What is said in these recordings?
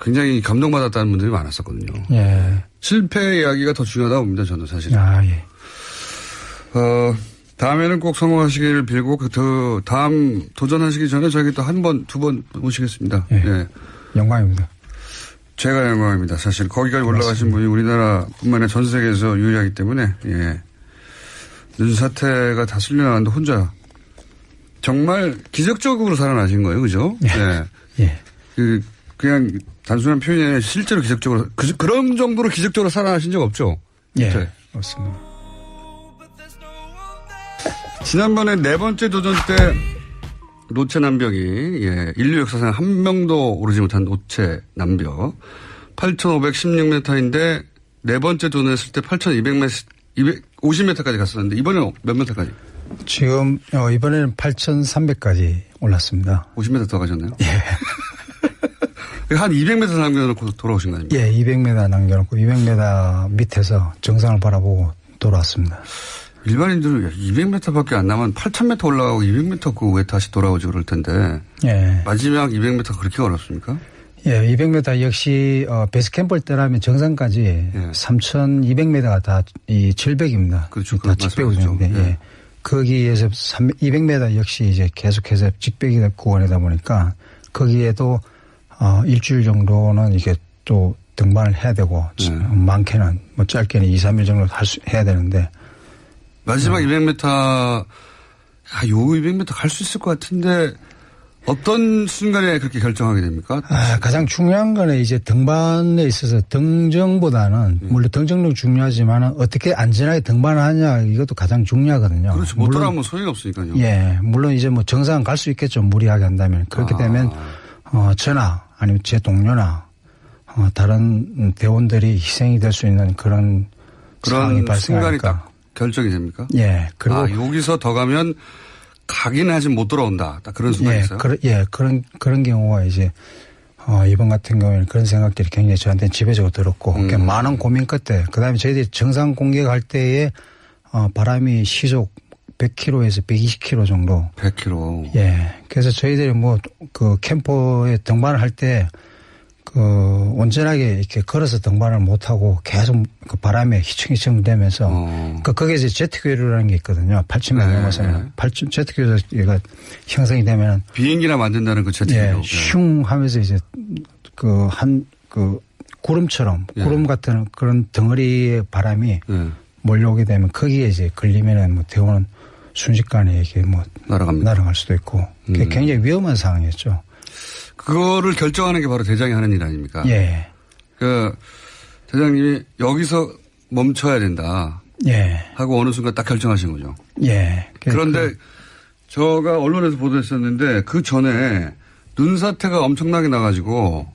굉장히 감동받았다는 분들이 많았었거든요. 예. 실패 이야기가 더 중요하다고 봅니다. 저는 사실. 아, 예. 다음에는 꼭 성공하시기를 빌고 다음 도전하시기 전에 저에게 또 한 번, 두 번 모시겠습니다. 예. 예. 영광입니다. 제가 영광입니다. 사실 거기까지 올라가신 분이 우리나라뿐만 아니라 전 세계에서 유일하기 때문에 예. 눈사태가 다 쓸려나갔는데 혼자 정말 기적적으로 살아나신 거예요. 그죠? 예. 예. 그냥 단순한 표현이 아니라 실제로 기적적으로 그런 정도로 기적적으로 살아나신 적 없죠? 예. 네. 맞습니다. 지난번에 네 번째 도전 때 노체 남벽이 예, 인류 역사상 한 명도 오르지 못한 노체 남벽 8,516m인데 네 번째 도전했을 때 8,250m까지 갔었는데 이번에는 몇 m까지? 지금 이번에는 8,300까지 올랐습니다. 50m 더 가셨나요? 예. 한 200m 남겨놓고 돌아오신 거 아닙니까? 예, 200m 남겨놓고 200m 밑에서 정상을 바라보고 돌아왔습니다. 일반인들은 200m밖에 안 남은 8,000m 올라가고 200m 그 왜 다시 돌아오지 그럴 텐데. 예. 마지막 200m 그렇게 어렵습니까? 예, 200m 역시 베이스 캠프를 떠나면 정상까지 예. 3,200m가 다 이 절벽입니다. 그렇죠. 다 직벽이었는데 예. 예. 거기에서 200m 역시 이제 계속해서 직벽이 구간이다 보니까 거기에도 일주일 정도는 이게 또 등반을 해야 되고 많게는 뭐 짧게는 2, 3일 정도 해야 되는데 마지막 200m 요 200m 갈 수 있을 것 같은데 어떤 순간에 그렇게 결정하게 됩니까? 가장 중요한 거는 이제 등반에 있어서 등정보다는 물론 등정도 중요하지만 어떻게 안전하게 등반을 하냐 이것도 가장 중요하거든요. 그렇죠. 못 따라하면 소용이 없으니까요. 예. 물론 이제 뭐 정상 갈 수 있겠죠. 무리하게 한다면. 그렇게 되면 저나 아니면 제 동료나 다른 대원들이 희생이 될 수 있는 그런 상황이 발생하니까. 결정이 됩니까? 예. 그리고 여기서 더 가면 가긴 하지 못 돌아온다. 딱 그런 순간이 있어요? 그런 경우가 이제 이번 같은 경우에는 그런 생각들이 굉장히 저한테는 지배적으로 들었고 많은 고민 끝에 그다음에 저희들이 정상 공격할 때에 바람이 시속 100km에서 120km 정도. 100km. 예. 그래서 저희들이 뭐 그 캠퍼에 등반을 할 때 온전하게 이렇게 걸어서 등반을 못하고 계속 그 바람에 휘청휘청 되면서 거기에 이제 제트기류라는 게 있거든요. 8,000m 넘어서는. 제트기류가 형성이 되면. 비행기나 만든다는 그 제트기류. 예, 슝 하면서 이제 구름처럼 구름 같은 그런 덩어리의 바람이 몰려오게 되면 거기에 이제 걸리면은 뭐 대원은 순식간에 이게 뭐 날아갈 수도 있고 그게 굉장히 위험한 상황이었죠. 그거를 결정하는 게 바로 대장이 하는 일 아닙니까? 예. 대장님이 여기서 멈춰야 된다. 예. 하고 어느 순간 딱 결정하신 거죠. 예. 그런데 제가 언론에서 보도했었는데 그 전에 눈사태가 엄청나게 나가지고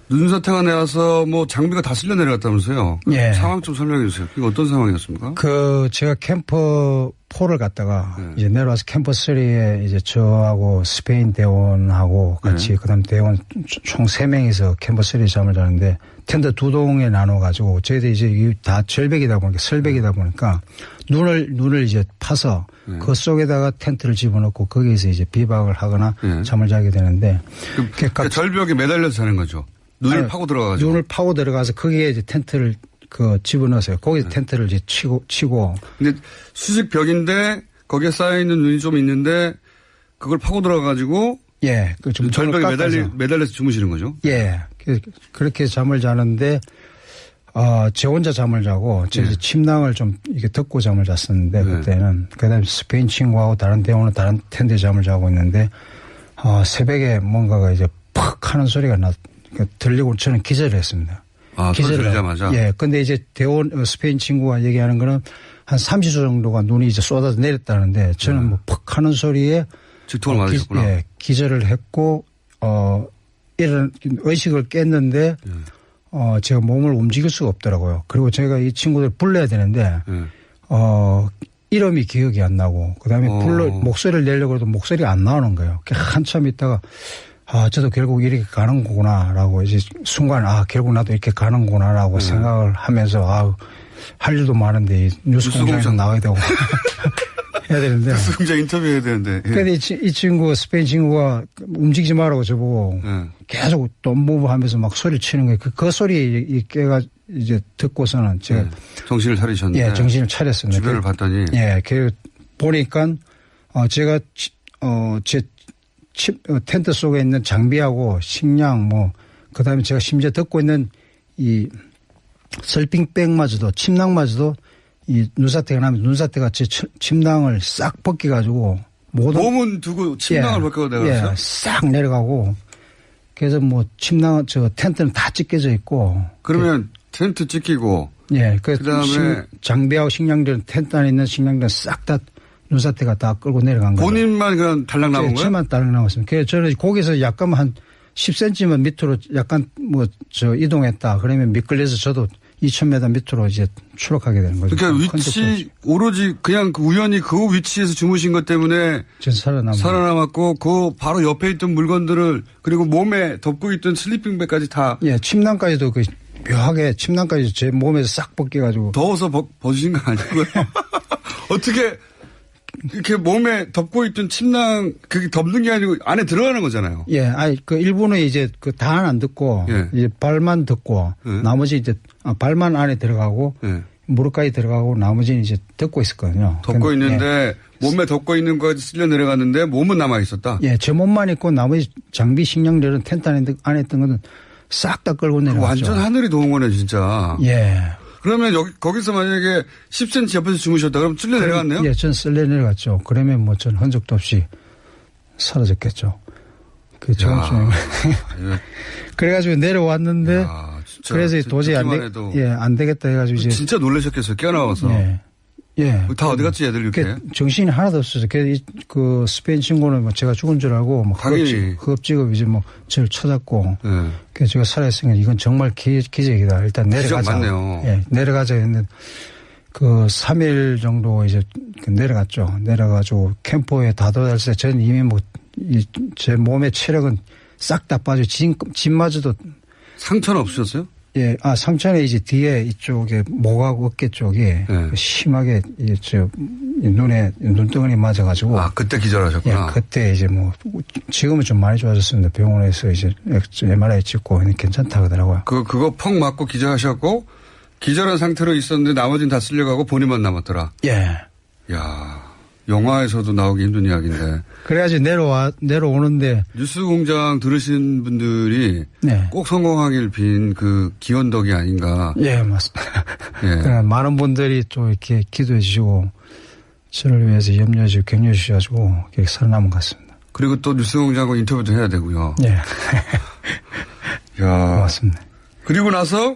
눈사태가 내와서 뭐 장비가 다 쓸려 내려갔다면서요. 예. 상황 좀 설명해 주세요. 그게 어떤 상황이었습니까? 제가 캠퍼 4를 갔다가 이제 내려와서 캠퍼 3에 이제 저하고 스페인 대원하고 같이 그다음 대원 총 3명이서 캠퍼 3에 잠을 자는데 텐트 2동에 나눠가지고 저희들이 이제 다 절벽이다 보니까 설벽이다 보니까 눈을 이제 파서 그 속에다가 텐트를 집어넣고 거기에서 이제 비박을 하거나 잠을 자게 되는데 그러니까 절벽에 매달려서 자는 거죠. 눈을 파고 들어가가지고. 눈을 파고 들어가서 거기에 이제 텐트를 집어넣었어요. 거기서 텐트를 이제 치고. 근데 수직벽인데 거기에 쌓여있는 눈이 좀 있는데 그걸 파고 들어가가지고. 예. 절벽에 매달려서 주무시는 거죠. 예. 그렇게 잠을 자는데, 저 혼자 잠을 자고, 저 침낭을 좀 이렇게 덮고 잠을 잤었는데, 그때는. 그 다음에 스페인 친구하고 다른 대원은 다른 텐트에 잠을 자고 있는데, 새벽에 뭔가가 이제 팍 하는 소리가 들리고 저는 기절을 했습니다. 기절을 들자마자? 예. 근데 이제 스페인 친구가 얘기하는 거는 한 30초 정도가 눈이 이제 쏟아져 내렸다는데 저는 뭐 팍 하는 소리에 직통을 맞으셨구나. 예. 기절을 했고, 이런 의식을 깼는데, 제가 몸을 움직일 수가 없더라고요. 그리고 제가 이 친구들 불러야 되는데, 이름이 기억이 안 나고, 그 다음에 목소리를 내려고 해도 목소리가 안 나오는 거예요. 한참 있다가, 저도 결국 이렇게 가는 거구나라고 이제 순간 결국 나도 이렇게 가는 거구나라고 생각을 하면서 할 일도 많은데 뉴스 공장에서 나와야 되고 해야 되는데. 특수공자 인터뷰해야 되는데. 예. 근데 이 친구, 스페인 친구가 움직이지 말라고 저보고 계속 돈무브 하면서 막 소리를 치는 거예요. 그 소리 깨가 이제 듣고서는 제가. 정신을 차리셨는데. 예, 정신을 차렸습니다. 주변을 봤더니. 예, 그 보니까 제가 제 텐트 속에 있는 장비하고 식량 그다음에 제가 심지어 듣고 있는 이 슬핑백마저도 침낭마저도 이 눈사태가 나면 눈사태가 제 침낭을 싹 벗겨가지고 몸은 두고 침낭을 벗겨 내려갔어요? 예, 싹 내려가고 그래서 침낭 텐트는 다 찢겨져 있고 그러면 텐트 찢기고 예, 그다음에 장비하고 식량들은 텐트 안에 있는 식량들은 싹 다 눈사태가 다 끌고 내려간 거예요. 본인만 그냥 달랑 나온 거예요? 저만 달랑 나왔습니다. 그래서 저는 거기서 약간 한 10cm만 밑으로 약간 이동했다. 그러면 미끌려서 저도 2000m 밑으로 이제 추락하게 되는 거죠. 그러니까 위치 오로지 그냥 우연히 그 위치에서 주무신 것 때문에 살아남았고 그 바로 옆에 있던 물건들을 그리고 몸에 덮고 있던 슬리핑백까지 다. 예, 침낭까지도 묘하게 침낭까지 제 몸에서 싹 벗겨가지고. 더워서 벗으신 거 아니고요? 어떻게 이렇게 몸에 덮고 있던 침낭 그게 덮는 게 아니고 안에 들어가는 거잖아요. 예, 일부는 이제 다는 안 듣고 이제 발만 듣고 나머지 이제 발만 안에 들어가고 무릎까지 들어가고 나머지는 이제 덮고 있었거든요. 덮고 있는데 몸에 덮고 있는 거까지 쓸려 내려갔는데 몸은 남아 있었다. 예, 제 몸만 있고 나머지 장비 식량들은 텐트 안에 있던 거는 싹 다 끌고 내려갔죠. 완전 하늘이 도운 거네 진짜. 예. 그러면 거기서 만약에 10cm 옆에서 주무셨다 그러면 쓸려 내려갔네요? 예, 전 쓸려 내려갔죠. 그러면 전 흔적도 없이 사라졌겠죠. 그래가지고 내려왔는데 그래서 도저히 안 되겠다 해가지고 이제. 진짜 놀라셨겠어요. 깨어나와서. 예. 다 어디 갔지 애들 이렇게. 정신이 하나도 없었어요. 그 스페인 친구는 제가 죽은 줄 알고 흡지겁 이제 저를 찾았고. 그래서 제가 살아있으니까 이건 정말 기적이다. 일단 내려가자. 기적 맞네요. 예, 내려가자 했는데 3일 정도 이제 내려갔죠. 내려가지고 캠프에 다 도달했을 때 저는 이미 제 몸의 체력은 싹 다 빠져 짐마저도. 상처는 없으셨어요? 예, 상처는 이제 뒤에 이쪽에 목하고 어깨 쪽에 심하게 눈덩어리 맞아가지고. 그때 기절하셨구나. 예, 그때 이제 지금은 좀 많이 좋아졌습니다. 병원에서 이제 MRI 찍고 괜찮다 하더라고요. 그거 펑 맞고 기절하셨고 기절한 상태로 있었는데 나머지는 다 쓸려가고 본인만 남았더라. 예. 야, 영화에서도 나오기 힘든 이야기인데. 그래가지고 내려오는데. 뉴스공장 들으신 분들이 꼭 성공하길 빈 그 기원덕이 아닌가. 예, 맞습니다. 예. 많은 분들이 또 이렇게 기도해 주시고 저를 위해서 염려해 주시고 격려해 주셔가지고 이렇게 살아남은 것 같습니다. 그리고 또 뉴스공장하고 인터뷰도 해야 되고요. 예. 야. 맞습니다. 그리고 나서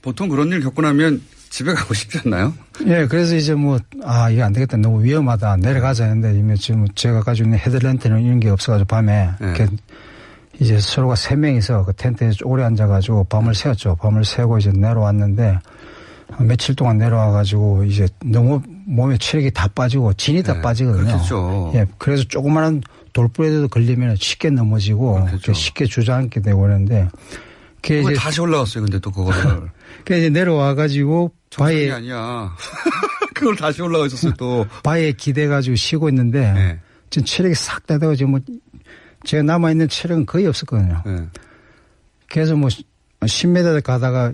보통 그런 일 겪고 나면 집에 가고 싶지 않나요? 예, 그래서 이제 이거 안 되겠다. 너무 위험하다. 내려가자 했는데, 이미 지금 제가 가지고 있는 헤드랜트는 이런 게 없어가지고 밤에, 이제 서로가 3명이서 그 텐트에 오래 앉아가지고 밤을 새웠죠. 밤을 새고 이제 내려왔는데, 며칠 동안 내려와가지고 이제 너무 몸에 체력이 다 빠지고 진이 다 빠지거든요. 그렇겠죠. 예, 그래서 조그마한 돌부에도 걸리면 쉽게 넘어지고, 쉽게 주저앉게 되고 그러는데, 그걸 다시 올라왔어요. 근데 또 그거를. 그래서 이제 내려와가지고 바위에 아니야. 그걸 다시 올라가 있었어요. 또 바위에 기대가지고 쉬고 있는데 지금 체력이 싹 다 돼가지고 제가 남아 있는 체력은 거의 없었거든요. 그래서 10m 가다가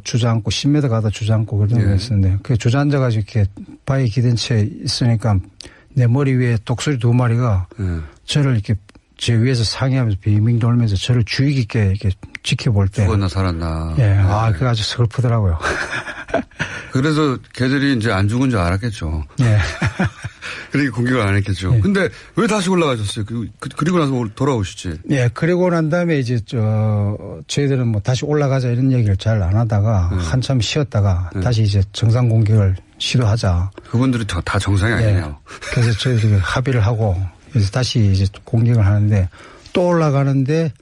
주저앉고 10m 가다 주저앉고 그런 거 있었는데 그 주저앉아가지고 이렇게 바위에 기댄 채 있으니까 내 머리 위에 독수리 2마리가 저를 이렇게 제 위에서 상의하면서 빙빙 돌면서 저를 주의 깊게 이렇게 지켜볼 때. 죽었나 살았나. 예. 그게 아주 슬프더라고요. 그래서 걔들이 이제 안 죽은 줄 알았겠죠. 예. 그러니까 공격을 안 했겠죠. 근데 왜 다시 올라가셨어요? 그리고 나서 돌아오시지. 예. 그리고 난 다음에 이제 저희들은 다시 올라가자 이런 얘기를 잘 안 하다가 한참 쉬었다가 다시 이제 정상 공격을 시도하자. 그분들이 다 정상이 아니에요. 그래서 저희들이 합의를 하고 그래서 다시 이제 공격을 하는데 또 올라가는데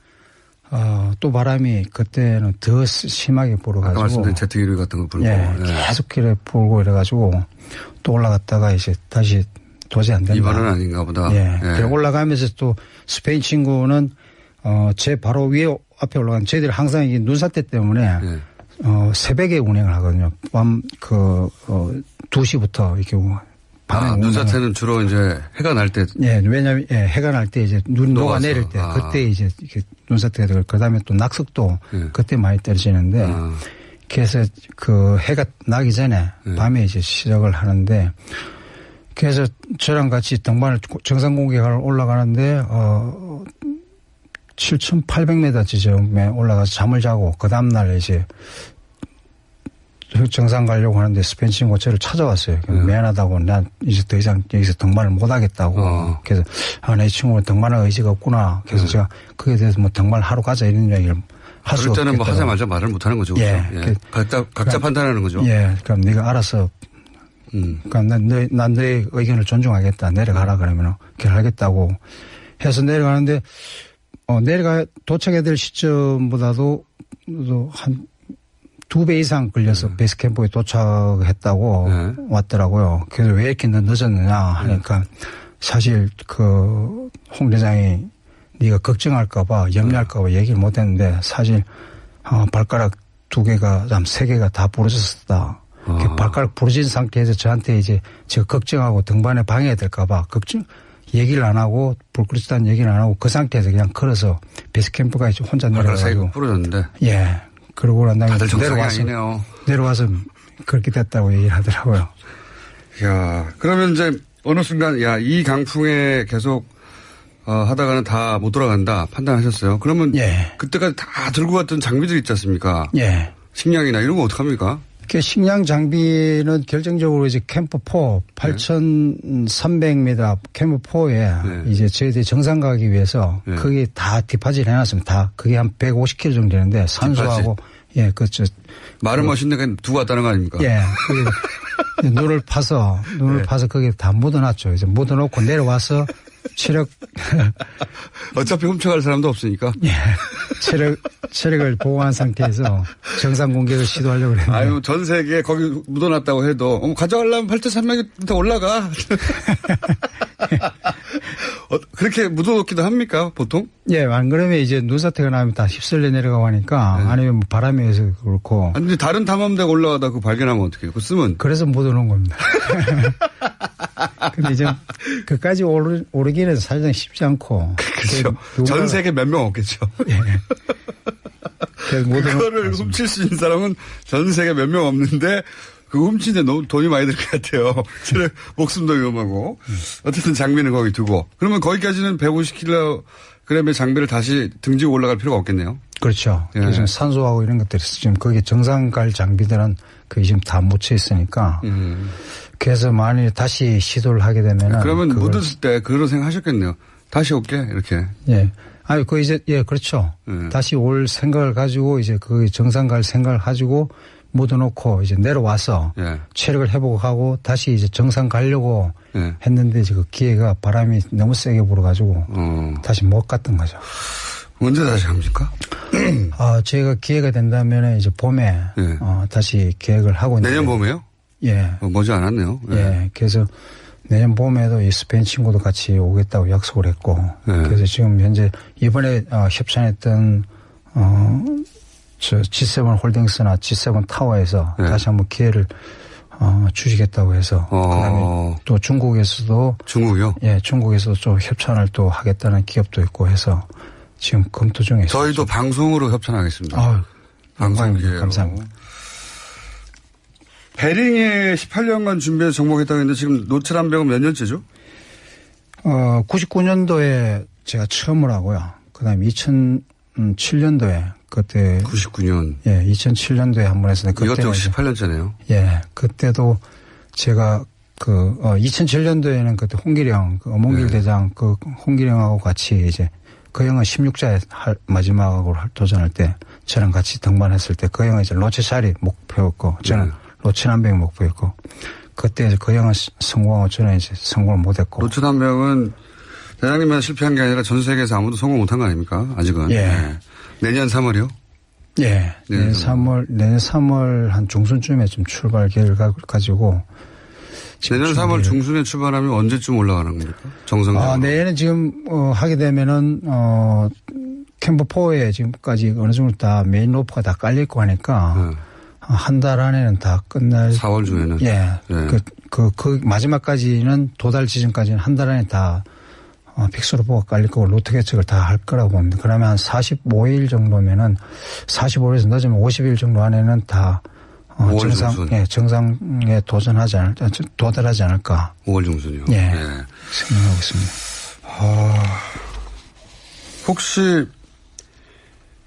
또 바람이 그때는 더 심하게 불어가지고. 아까 말씀드린 제트기류 같은 거 불고. 계속 이렇게 불고 이래가지고 또 올라갔다가 이제 다시 도저히 안 된다. 이번은 아닌가 보다. 그래 올라가면서 또 스페인 친구는 제 바로 위에 앞에 올라간 저희들이 항상 이게 눈사태 때문에 새벽에 운행을 하거든요. 밤 2시부터 이렇게 밤에 눈사태는 주로 이제 해가 날 때. 예, 왜냐하면 예, 해가 날 때 이제 눈 녹아 내릴 때 그때 이제 이렇게 눈사태가 되고 그다음에 또 낙석도 그때 많이 떨어지는데 그래서 그 해가 나기 전에 밤에 이제 시작을 하는데 그래서 저랑 같이 등반을 정상 공개를 올라가는데 7,800m 지점에 올라가서 잠을 자고 그 다음날 이제 정상 가려고 하는데 스페인 친구가 저를 찾아왔어요. 미안하다고 난 이제 더 이상 여기서 등반을 못 하겠다고. 그래서 내 친구는 등반할 의지가 없구나. 그래서 제가 그에 대해서 뭐 등반을 하러 가자 이런 얘기를 할 수 없겠다. 그럴 때는 뭐 하자마자 말을 못 하는 거죠. 예. 예. 각자 판단하는 거죠. 예. 그럼 네가 알아서 그러니까 난 너의 의견을 존중하겠다. 내려가라 그러면 그렇게 하겠다고 해서 내려가는데 도착해야 될 시점보다도 한 2배 이상 걸려서 베이스 캠프에 도착했다고 왔더라고요. 그래서 왜 이렇게 늦었느냐 하니까 사실 그 홍 대장이 네가 걱정할까봐 염려할까봐 얘기를 못했는데 사실 발가락 2개가 3개가 다 부러졌었다. 발가락 부러진 상태에서 저한테 이제 제가 걱정하고 등반에 방해될까봐 얘기를 안 하고 불그릇다는 얘기를 안 하고 그 상태에서 그냥 걸어서 베이스 캠프가 혼자 내려가지고 부러졌는데. 예. 그러고 난 다음에 아니네요. 내려와서 그렇게 됐다고 얘기를 하더라고요. 야, 그러면 이제 어느 순간 이 강풍에 계속 하다가는 다 못 돌아간다 판단하셨어요. 그러면 그때까지 다 들고 갔던 장비들 있지 않습니까? 예. 식량이나 이런 거 어떡합니까? 그 식량 장비는 결정적으로 이제 캠프4 8,300m 캠프4에 이제 저희들이 정상 가기 위해서 그게 다 디파질 해놨습니다. 다 그게 한 150km 정도 되는데 산소하고 말은 멋있는데 두고 갔다는 거 아닙니까? 예. 눈을 파서 거기에 다 묻어놨죠. 이제 묻어놓고 내려와서 어차피 훔쳐갈 사람도 없으니까. 예. 체력을 보호한 상태에서 정상 공격을 시도하려고 했는데. 아유, 전 세계에 거기 묻어놨다고 해도, 가져가려면 8,300m 올라가. 그렇게 묻어놓기도 합니까, 보통? 예, 안 그러면 이제 눈사태가 나면 다 휩쓸려 내려가고 하니까, 아니면 뭐 바람에 의해서 그렇고. 아니, 다른 탐험대가 올라가다 그거 발견하면 어떻게 해요? 그거 쓰면. 그래서 묻어놓은 겁니다. 근데 이제 그까지 오르기는 사실상 쉽지 않고. 그렇죠. 전 세계 몇 명 없겠죠. 예. 그거를 훔칠 수 있는 사람은 전 세계 몇 명 없는데 그 훔치는데 너무 돈이 많이 들 것 같아요. 목숨도 위험하고. 어쨌든 장비는 거기 두고. 그러면 거기까지는 150kg의 장비를 다시 등지고 올라갈 필요가 없겠네요. 그렇죠. 예. 그래서 산소하고 이런 것들이 지금 거기 정상 갈 장비들은 거기 지금 다 묻혀 있으니까. 그래서 만일 다시 시도를 하게 되면은. 그러면 묻었을 때 그런 생각 하셨겠네요. 다시 올게, 이렇게. 예. 아니, 그렇죠. 다시 올 생각을 가지고 이제 그 정상 갈 생각을 가지고 묻어놓고 이제 내려와서 체력을 회복하고 다시 이제 정상 가려고 했는데 그 기회가 바람이 너무 세게 불어가지고 다시 못 갔던 거죠. 언제 다시 합니까? 저희가 기회가 된다면 이제 봄에 다시 계획을 하고 있는데. 내년 봄에요? 예. 머지 않았네요. 예. 그래서 내년 봄에도 이 스페인 친구도 같이 오겠다고 약속을 했고. 그래서 지금 현재 이번에 협찬했던 G7 홀딩스나 G7 타워에서 다시 한번 기회를 주시겠다고 해서. 그다음에 또 중국에서도. 중국이요? 예. 중국에서도 좀 협찬을 또 하겠다는 기업도 있고 해서 지금 검토 중에 있습니다. 저희도 방송으로 협찬하겠습니다. 방송이요. 감사합니다. 베링에 18년간 준비해서 정복했다고 했는데 지금 노트람백은 몇 년째죠? 99년도에 제가 처음으로 하고요. 그 다음에 2007년도에 그때. 99년. 예, 2007년도에 한 번 했었는데. 이것도 역시 18년째네요. 예, 그때도 제가 2007년도에는 그때 홍기령, 어몽길 대장 홍기령하고 같이 이제 그 형은 16자에 마지막으로 도전할 때 저랑 같이 등반했을 때 그 형은 이제 로체샤리 목표였고 저는 로체남병이 목표였고 그때 그 형은 성공하고 저는 이제 성공을 못했고. 로체남병은 대장님만 실패한 게 아니라 전 세계에서 아무도 성공 못한 거 아닙니까? 아직은. 예. 내년 3월이요? 예. 내년 3월 한 중순쯤에 좀 출발 계획을 가지고. 내년 3월 중순에 출발하면 언제쯤 올라가는 겁니까? 정상적으로. 내년에 지금, 하게 되면은, 캠프4에 지금까지 어느 정도 다 메인 로프가 다 깔려있고 하니까. 한 달 안에는 다 끝날. 4월 중에는. 예. 그 마지막까지는 도달 지점까지는 한 달 안에 다 픽스로 보고 깔릴 거고 루트 개척을 다 할 거라고 봅니다. 그러면 한 45일 정도면은 45일에서 늦으면 50일 정도 안에는 다 정상에 도달하지 않을까. 5월 중순이요. 예. 네. 생각하고 있습니다. 혹시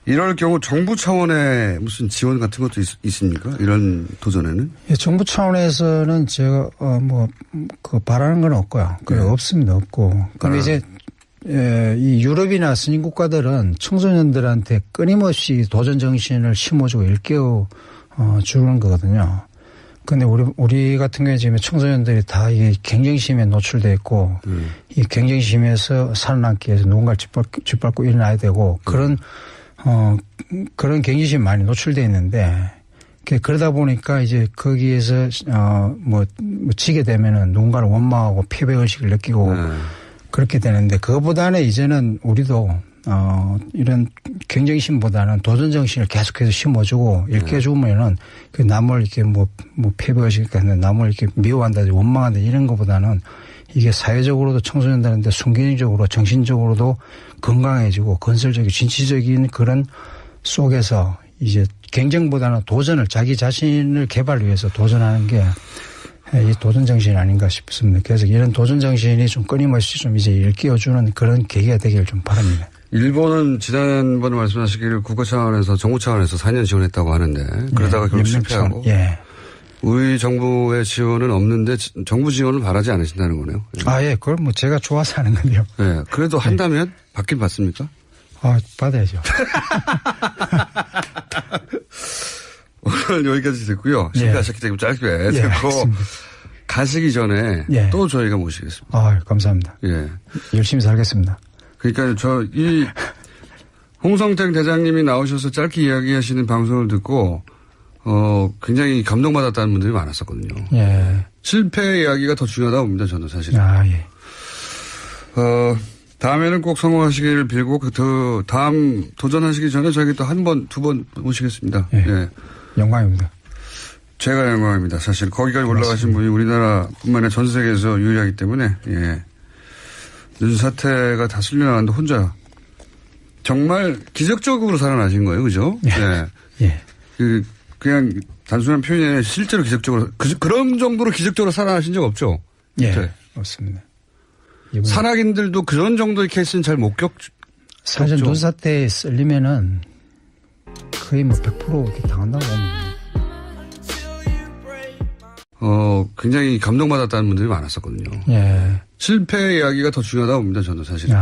이럴 경우 정부 차원의 무슨 지원 같은 것도 있습니까? 이런 도전에는? 예, 정부 차원에서는 제가 바라는 건 없고요. 없습니다. 없고. 근데 이제 이 유럽이나 선진 국가들은 청소년들한테 끊임없이 도전 정신을 심어주고 일깨워 주는 거거든요. 근데 우리 같은 경우에 지금 청소년들이 다 이 경쟁심에 노출돼 있고 이 경쟁심에서 살아남기 위해서 누군가를 짓밟고 일어나야 되고 그런 경쟁심이 많이 노출돼 있는데 그러다 보니까 이제 거기에서 지게 되면은 누군가를 원망하고 패배의식을 느끼고 그렇게 되는데 그거보다는 이제는 우리도 이런 경쟁심보다는 도전 정신을 계속해서 심어주고 일깨워주면은 그 남을 이렇게 패배의식 같은 남을 이렇게 미워한다든지 원망한다든지 이런 것보다는 이게 사회적으로도 청소년들한테 순기능적으로 정신적으로도 건강해지고 건설적이고 진취적인 그런 속에서 이제 경쟁보다는 도전을 자기 자신을 개발을 위해서 도전하는 게 이 도전 정신이 아닌가 싶습니다. 그래서 이런 도전 정신이 좀 끊임없이 좀 이제 일깨워주는 그런 계기가 되기를 좀 바랍니다. 일본은 지난번에 말씀하시기를 국가 차원에서 정부 차원에서 4년 지원했다고 하는데 그러다가 결국 실패하고 예. 우리 정부의 지원은 없는데 정부 지원을 바라지 않으신다는 거네요. 예. 그걸 제가 좋아서 하는 건데요. 예. 그래도 한다면 받긴 받습니까? 받아야죠. 오늘 여기까지 듣고요. 실패하셨기 때문에 짧게 듣고 가시기 전에 또 저희가 모시겠습니다. 감사합니다. 예. 열심히 살겠습니다. 그러니까 홍성택 대장님이 나오셔서 짧게 이야기하시는 방송을 듣고 굉장히 감동받았다는 분들이 많았었거든요. 예. 실패 이야기가 더 중요하다고 봅니다, 저는 사실. 예. 다음에는 꼭 성공하시기를 빌고 다음 도전하시기 전에 저희가 또 한 번, 두 번 모시겠습니다. 예. 영광입니다. 제가 영광입니다. 사실 거기까지 올라가신 분이 우리나라뿐만 아니라 전 세계에서 유일하기 때문에 눈사태가 다 쓸려나갔는데 혼자 정말 기적적으로 살아나신 거예요. 그죠? 예. 그냥 단순한 표현이 아니라 실제로 기적적으로 그런 정도로 기적적으로 살아나신 적 없죠? 예. 없습니다. 산악인들도 그런 정도의 케이스는 잘 못 사실 눈사태에 쓸리면은 거의 100% 이렇게 당한다고 봅니다. 굉장히 감동받았다는 분들이 많았었거든요. 예. 실패 이야기가 더 중요하다고 봅니다, 저는 사실. 예.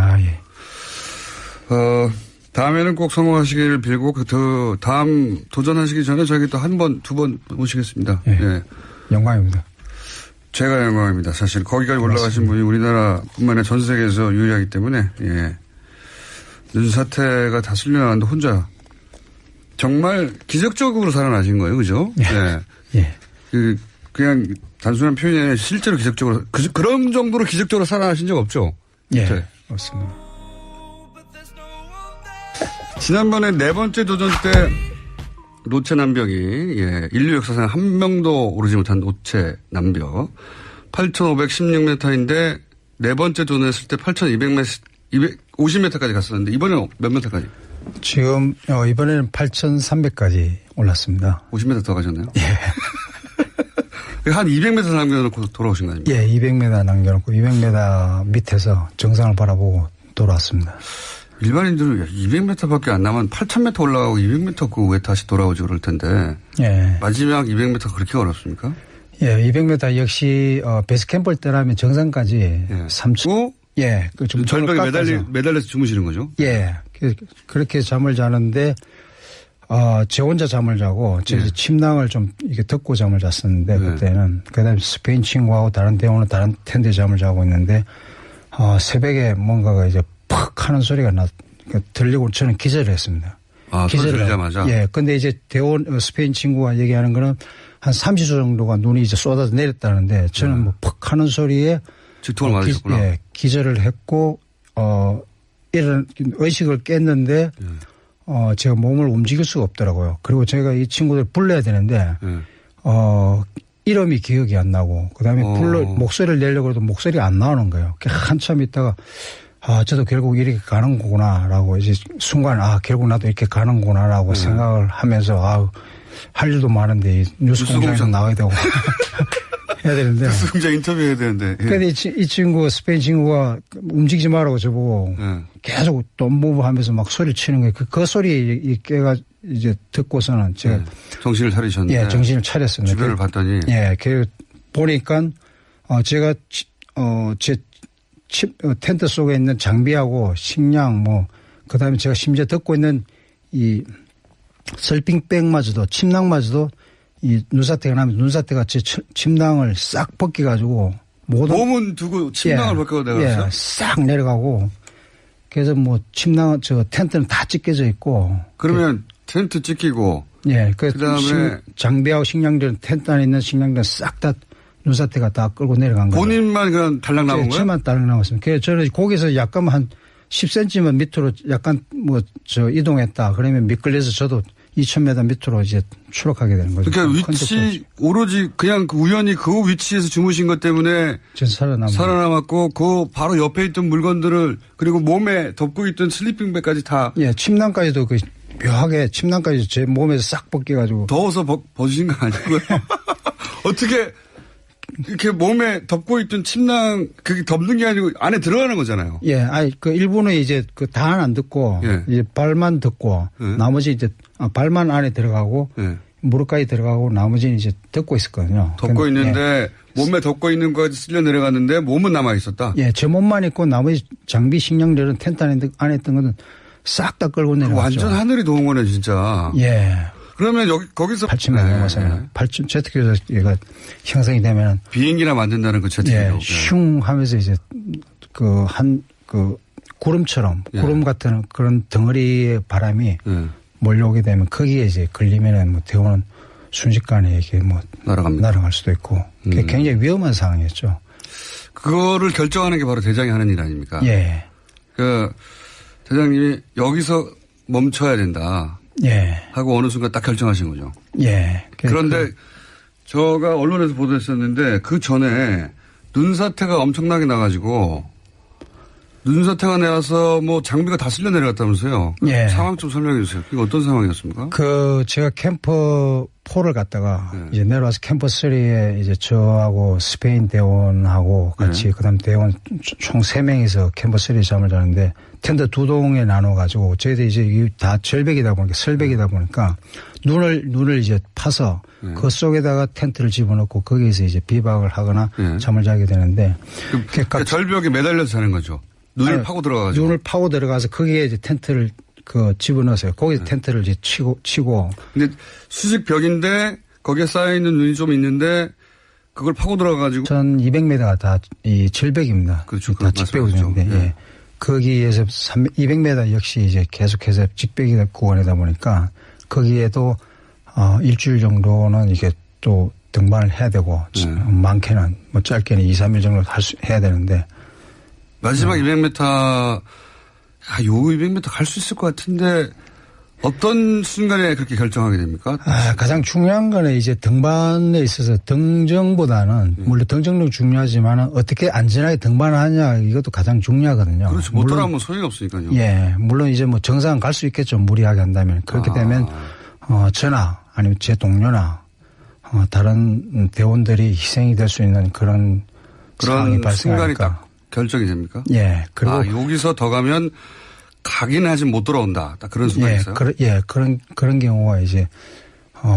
다음에는 꼭 성공하시기를 빌고 다음 도전하시기 전에 저희가 또 한 번, 두 번 모시겠습니다. 예. 영광입니다. 제가 영광입니다. 사실 거기까지 올라가신 분이 우리나라뿐만 아니라 전 세계에서 유일하기 때문에 눈사태가 다 쓸려나갔는데 혼자 정말 기적적으로 살아나신 거예요. 그죠? 예. 그냥 단순한 표현이 아니라 실제로 기적적으로 그런 정도로 기적적으로 살아나신 적 없죠? 예. 없습니다. 지난번에 4번째 도전 때 노체 남벽이 인류 역사상 한 명도 오르지 못한 노체 남벽 8,516m인데 4번째 도전했을 때 8,250m까지 갔었는데 이번에는 몇 m까지? 지금 이번에는 8,300까지 올랐습니다. 50m 더 가셨나요? 예. 한 200m 남겨놓고 돌아오신 거 아닙니까? 예, 200m 남겨놓고 200m 밑에서 정상을 바라보고 돌아왔습니다. 일반인들은 200m밖에 안 남은 8,000m 올라가고 200m 그 왜 다시 돌아오지 그럴 텐데. 예. 마지막 200m 그렇게 어렵습니까? 예, 200m 역시 베이스 캠프를 떠나면 정상까지 3천. 예. 절벽에 매달려서 주무시는 거죠? 예. 그렇게 잠을 자는데 제 혼자 잠을 자고 침낭을 좀 이렇게 덮고 잠을 잤었는데 그때는 그다음에 스페인 친구하고 다른 대원은 다른 텐트에 잠을 자고 있는데 새벽에 뭔가가 이제 팍 하는 소리가 들리고 저는 기절을 했습니다. 기절을 들자마자. 예. 근데 이제 대원 스페인 친구가 얘기하는 거는 한 30초 정도가 눈이 이제 쏟아져 내렸다는데 저는 팍 하는 소리에 직통을 맞으셨구나. 예. 기절을 했고 이런 의식을 깼는데 제가 몸을 움직일 수가 없더라고요. 그리고 제가 이 친구들 불러야 되는데 이름이 기억이 안 나고 그다음에 목소리를 내려고 해도 목소리가 안 나오는 거예요. 한참 있다가 저도 결국 이렇게 가는 거구나라고 이제 순간 결국 나도 이렇게 가는 거구나라고 생각을 하면서 할 일도 많은데 뉴스공장에서 나와야 되고 해야 되는데. 뉴스공장 인터뷰해야 되는데. 예. 근데 이 친구 스페인 친구가 움직이지 말라고 저보고 계속 돈부부하면서 막 소리 치는 거예요. 그 소리 깨가 이제 듣고서는 제가 정신을 차리셨는데. 예, 정신을 차렸습니다. 주변을 봤더니. 예, 그 보니까 제가 제 텐트 속에 있는 장비하고 식량 그다음에 제가 심지어 듣고 있는 이 설빙백마저도 침낭마저도 이 눈사태가 나면 눈사태가 제 침낭을 싹 벗겨가지고 몸은 두고 침낭을 벗겨 내려갔어요? 예, 싹 내려가고 그래서 침낭 텐트는 다 찢겨져 있고. 그러면 텐트 찢기고. 예, 그다음에 장비하고 식량들은 텐트 안에 있는 식량들은 싹 다 눈사태가 다 끌고 내려간 거예요. 본인만 그냥 달랑 나온 거예요? 저만 달랑 나왔습니다. 그래서 저는 거기서 약간 한 10cm만 밑으로 약간 이동했다. 그러면 미끌려서 저도 2000m 밑으로 이제 추락하게 되는 거죠. 그러니까 위치 오로지 그냥 우연히 그 위치에서 주무신 것 때문에 살아남았고 그 바로 옆에 있던 물건들을 그리고 몸에 덮고 있던 슬리핑백까지 다. 예, 침낭까지도 묘하게 침낭까지 제 몸에서 싹 벗겨가지고. 더워서 벗으신 거 아니고요? 어떻게 이렇게 몸에 덮고 있던 침낭 그게 덮는 게 아니고 안에 들어가는 거잖아요. 예, 일부는 이제 다는 안 듣고 이제 발만 듣고 나머지 이제 발만 안에 들어가고 무릎까지 들어가고 나머지는 이제 덮고 있었거든요. 덮고 있는데 몸에 덮고 있는 거까지 쓸려 내려갔는데 몸은 남아 있었다. 예, 제 몸만 있고 나머지 장비 식량들은 텐트 안에 있던 거는 싹 다 끌고 내려갔죠. 완전 하늘이 도운 거네 진짜. 예. 그러면 거기서 8층만 넘어서면 8층 제트기가 형성이 되면 비행기나 만든다는 그 제트기요. 예, 슝 하면서 이제 구름처럼 구름 같은 그런 덩어리의 바람이 몰려오게 되면 거기에 이제 걸리면은 대우는 순식간에 이게 날아갈 수도 있고 굉장히 위험한 상황이었죠. 그거를 결정하는 게 바로 대장이 하는 일 아닙니까? 예. 대장님이 여기서 멈춰야 된다. 예. 하고 어느 순간 딱 결정하신 거죠. 예. 그런데 제가 언론에서 보도했었는데 그 전에 눈사태가 엄청나게 나가지고 눈사태가 내와서 장비가 다 쓸려 내려갔다면서요. 예. 상황 좀 설명해 주세요. 그게 어떤 상황이었습니까? 제가 캠프 4를 갔다가 이제 내려와서 캠프 3에 이제 저하고 스페인 대원하고 같이 그다음 대원 총 3명이서 캠프 3 잠을 자는데 텐트 2동에 나눠가지고 저희들이 이제 다 절벽이다 보니까 설벽이다 보니까 눈을 이제 파서 그 속에다가 텐트를 집어넣고 거기에서 이제 비박을 하거나 잠을 자게 되는데 그러니까 절벽에 매달려서 자는 거죠. 눈을 파고 들어가가지고. 눈을 파고 들어가서 거기에 이제 텐트를 집어넣었어요. 거기서 텐트를 이제 치고. 근데 수직 벽인데 거기에 쌓여있는 눈이 좀 있는데 그걸 파고 들어가가지고. 1200m가 다 이 절벽입니다. 그렇죠. 다 직벽인데. 예. 거기에서 200m 역시 이제 계속해서 직벽이 구간이다 보니까 거기에도 일주일 정도는 이게 또 등반을 해야 되고 많게는 짧게는 2, 3일 정도 해야 되는데. 마지막 200m, 요 200m 갈 수 있을 것 같은데 어떤 순간에 그렇게 결정하게 됩니까? 가장 중요한 거는 이제 등반에 있어서 등정보다는 물론 등정도 중요하지만 어떻게 안전하게 등반하냐 이것도 가장 중요하거든요. 그렇죠. 못 따라하면 소용이 없으니까요. 예. 물론 이제 정상 갈 수 있겠죠. 무리하게 한다면. 그렇게 되면 저나 아니면 제 동료나 다른 대원들이 희생이 될 수 있는 그런 상황이 발생하니까. 결정이 됩니까? 예. 그리고 여기서 더 가면 가긴 하지 못 돌아온다. 딱 그런 순간이 있어요? 그런 경우가 이제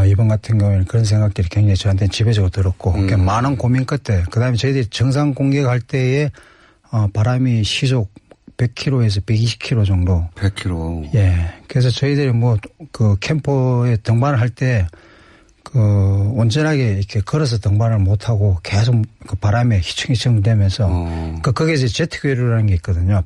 이번 같은 경우에는 그런 생각들이 굉장히 저한테는 지배적으로 들었고 많은 고민 끝에 그다음에 저희들이 정상 공격할 때에 바람이 시속 100km에서 120km 정도. 100km. 예. 그래서 저희들이 그 캠퍼에 등반을 할 때 온전하게 이렇게 걸어서 등반을 못하고 계속 그 바람에 휘청휘청 되면서 거기에 이제 제트기류라는 게 있거든요.